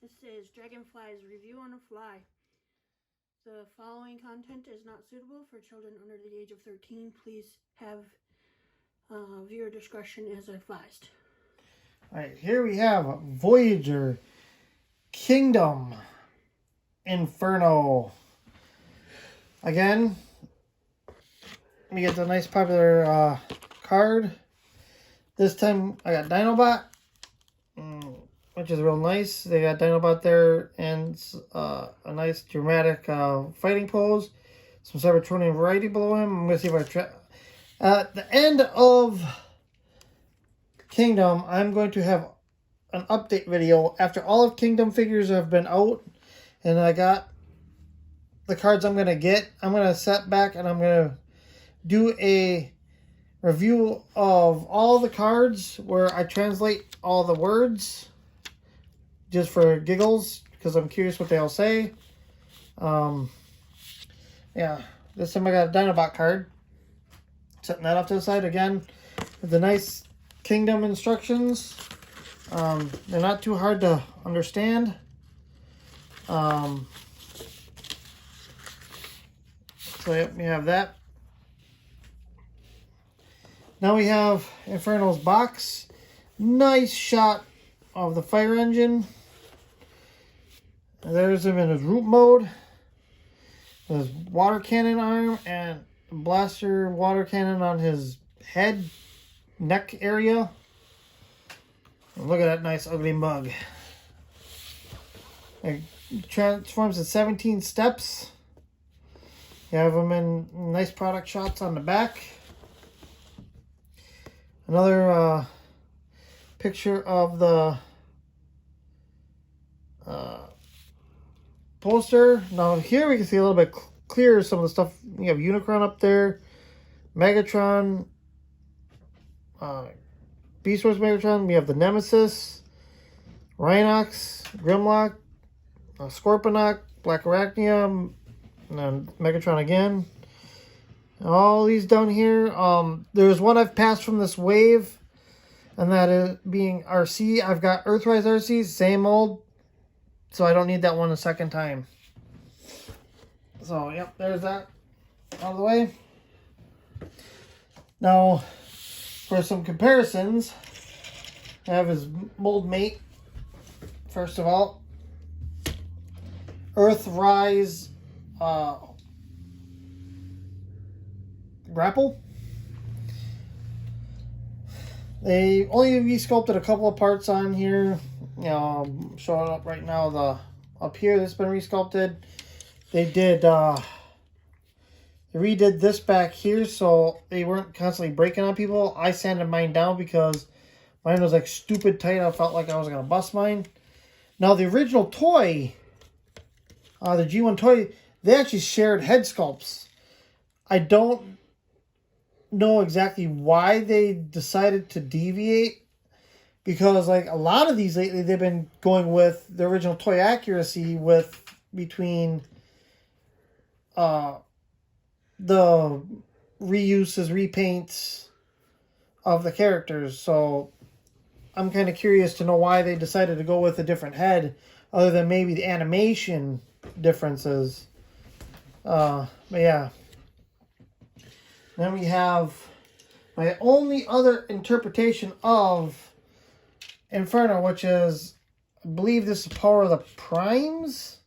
This is Dragonflyes review on the fly. The following content is not suitable for children under the age of 13. Please have viewer discretion as advised. Alright, here we have Voyager, Kingdom, Inferno. Again, we get the nice popular card. This time I got Dinobot, which is real nice. They got Dinobot there and a nice dramatic fighting pose. Some Cybertronian variety below him. I'm going to see if I try. At the end of Kingdom, I'm going to have an update video after all of Kingdom figures have been out and I got the cards I'm going to get. I'm going to sit back and I'm going to do a review of all the cards where I translate all the words just for giggles because I'm curious what they all say. Yeah, this time I got a Dinobot card. Setting that off to the side again with the nice Kingdom instructions. They're not too hard to understand. So yep, we have that. Now we have Inferno's box. Nice shot of the fire engine. And there's him in his root mode. His water cannon arm and blaster water cannon on his head, neck area. And look at that nice ugly mug. It transforms in 17 steps. You have him in nice product shots on the back. Another picture of the poster. Now here we can see a little bit clearer some of the stuff. We have Unicron up there, Megatron, Beast Wars Megatron. We have the Nemesis, Rhinox, Grimlock, Scorponok, Black Arachnia, and then Megatron again. All these down here. There's one I've passed from this wave, and that is being RC. I've got Earthrise RC, same old, so I don't need that one a second time. So, yep, there's that out of the way. Now, for some comparisons, I have his mold mate, first of all. Earthrise grapple. They only resculpted a couple of parts on here. You know, showing up right now. The up here that's been resculpted. They did. They redid this back here, so they weren't constantly breaking on people. I sanded mine down because mine was like stupid tight. I felt like I was gonna bust mine. Now the original toy, the G1 toy, they actually shared head sculpts. I don't know exactly why they decided to deviate, because like a lot of these lately they've been going with the original toy accuracy with between the reuses, repaints of the characters. So I'm kind of curious to know why they decided to go with a different head other than maybe the animation differences. But yeah. Then we have my only other interpretation of Inferno, which is, I believe this is Power of the Primes.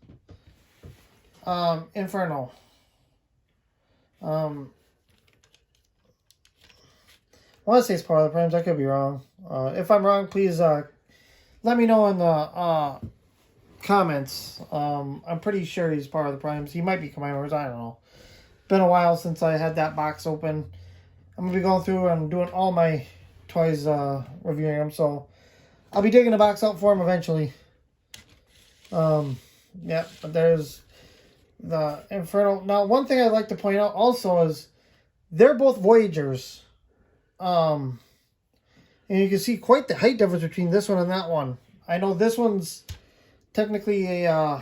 Inferno. I want to say it's Power of the Primes. I could be wrong. If I'm wrong, please let me know in the comments. I'm pretty sure he's Power of the Primes. He might be Commanders. I don't know. Been a while since I had that box open. I'm going to be going through and doing all my toys, reviewing them, so I'll be digging the box out for them eventually. Yeah, but there's the Inferno. Now, one thing I'd like to point out also is they're both Voyagers. And you can see quite the height difference between this one and that one. I know this one's technically a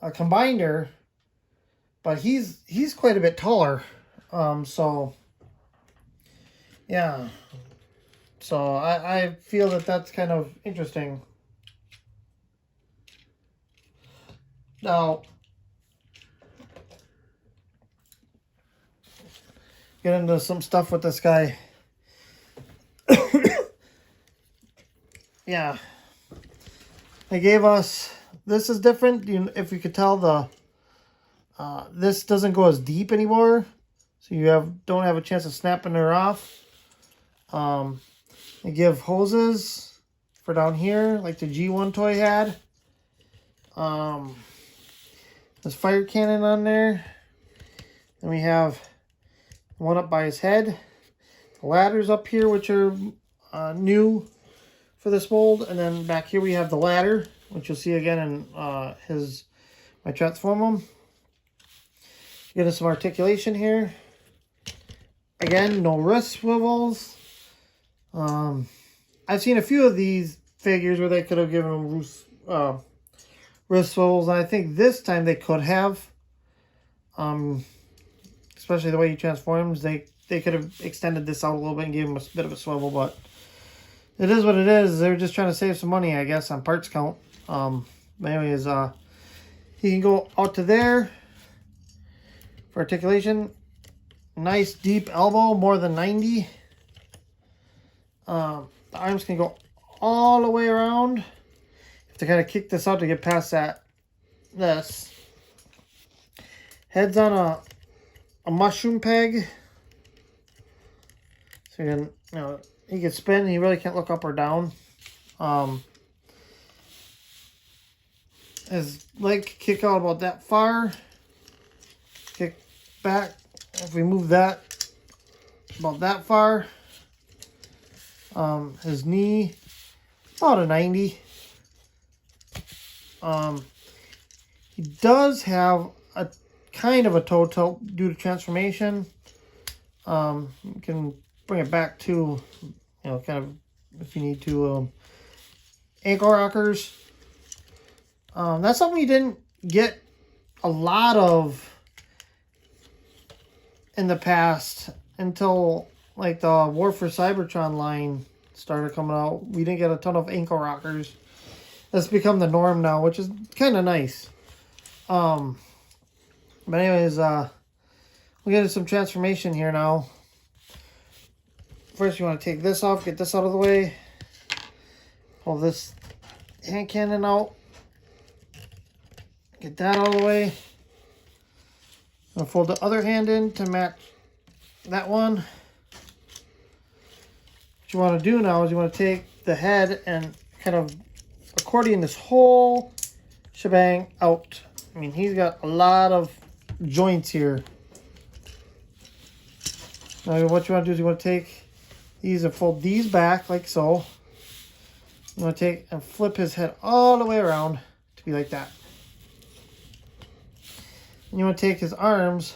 combiner, but he's quite a bit taller. So yeah. So I feel that that's kind of interesting. Now, get into some stuff with this guy. Yeah. They gave us, this is different. If you could tell, this doesn't go as deep anymore. So you don't have a chance of snapping her off. They give hoses for down here, like the G1 toy had. There's fire cannon on there. Then we have one up by his head. The ladders up here, which are new for this mold. And then back here we have the ladder, which you'll see again in my Transform them. Get us some articulation here. Again, no wrist swivels. I've seen a few of these figures where they could have given them wrist swivels, and I think this time they could have. Especially the way he transforms, they could have extended this out a little bit and gave him a bit of a swivel, but it is what it is. They're just trying to save some money, I guess, on parts count. But anyways, he can go out to there for articulation. Nice deep elbow, more than 90. The arms can go all the way around. You have to kind of kick this out to get past this. Head's on a mushroom peg. So he can spin. He really can't look up or down. His leg can kick out about that far. Kick back. If we move that about that far. His knee, about a 90. He does have a kind of a toe tilt due to transformation. You can bring it back to, kind of, if you need to, ankle rockers. That's something you didn't get a lot of in the past until like the War for Cybertron line started coming out. We didn't get a ton of ankle rockers. That's become the norm now, which is kind of nice. But anyways, we'll get into some transformation here now. First, you want to take this off, get this out of the way. Pull this hand cannon out. Get that out of the way. I'm going to fold the other hand in to match that one. What you want to do now is you want to take the head and kind of accordion this whole shebang out. I mean, he's got a lot of joints here. Now what you want to do is you want to take these and fold these back like so. You want to take and flip his head all the way around to be like that. And you want to take his arms,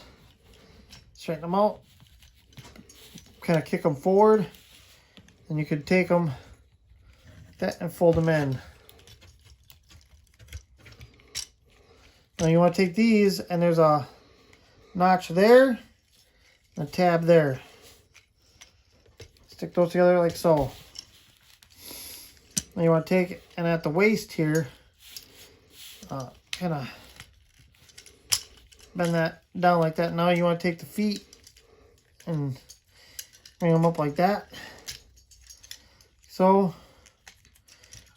straighten them out, kind of kick them forward, and you could take them like that and fold them in. Now you want to take these, and there's a notch there, and a tab there. Stick those together like so. Now you want to take, and at the waist here, kind of bend that down like that. Now you want to take the feet and bring them up like that. So,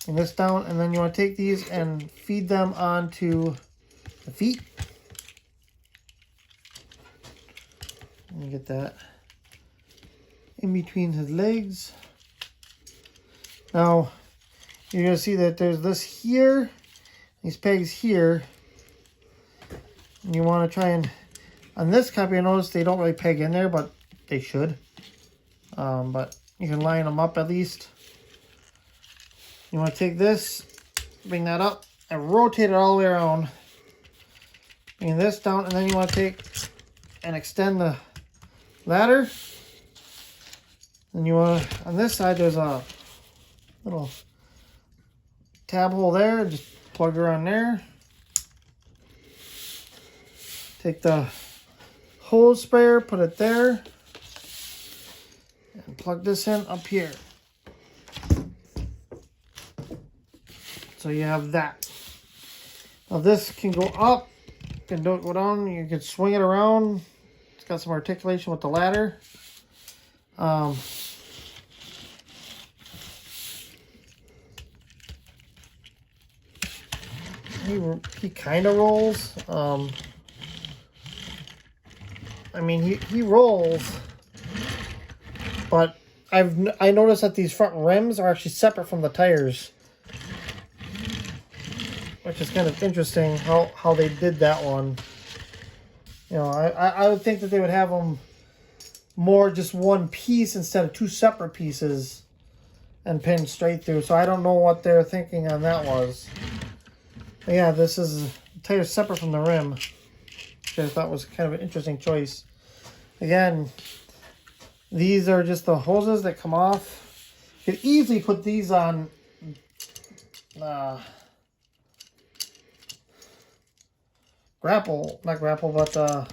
bring this down, and then you want to take these and feed them onto the feet. And you get that in between his legs. Now, you're going to see that there's this here, these pegs here. And you want to try and, on this copy, I noticed they don't really peg in there, but they should. But you can line them up at least. You want to take this, bring that up, and rotate it all the way around. Bring this down, and then you want to take and extend the ladder. And you want to, on this side, there's a little tab hole there. Just plug her on there. Take the hose sprayer, put it there, and plug this in up here. So you have that. Now this can go up, can go down, you can swing it around. It's got some articulation with the ladder. He kind of rolls. I mean, he rolls, but I noticed that these front rims are actually separate from the tires, which is kind of interesting how they did that one. You know, I would think that they would have them more just one piece instead of two separate pieces and pinned straight through. So I don't know what their thinking on that was. But yeah, this is tires separate from the rim, which I thought was kind of an interesting choice. Again, these are just the hoses that come off. You could easily put these on grapple, not grapple, but yeah,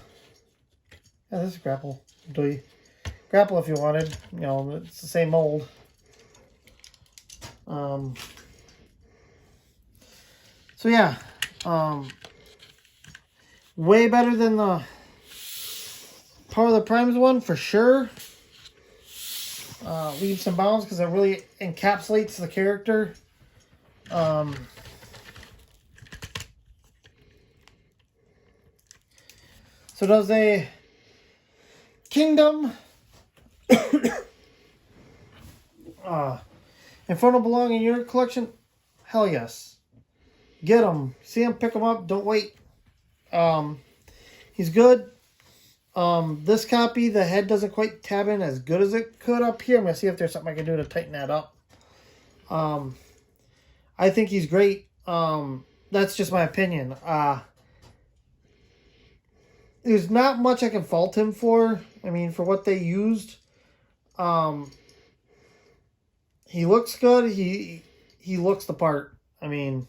this is grapple. Grapple if you wanted. You know, it's the same mold. So yeah, way better than the Power of the Primes one for sure. Leaps and bounds because it really encapsulates the character. So does a Kingdom Inferno belong in your collection? Hell yes. Get him. See him, pick him up. Don't wait. He's good. This copy, the head doesn't quite tab in as good as it could up here. I'm going to see if there's something I can do to tighten that up. I think he's great. That's just my opinion. There's not much I can fault him for. I mean, for what they used. He looks good. He looks the part. I mean,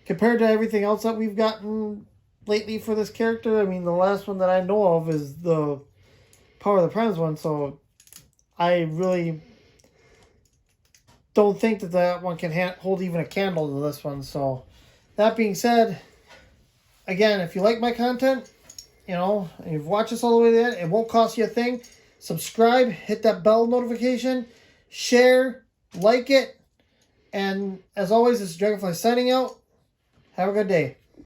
compared to everything else that we've gotten lately for this character, I mean, the last one that I know of is the Power of the Primes one, so I really don't think that that one can hold even a candle to this one. So that being said, again, if you like my content, you know, and you've watched this all the way to the end, it won't cost you a thing. Subscribe, hit that bell notification, share, like it, and as always, this is Dragonfly signing out. Have a good day.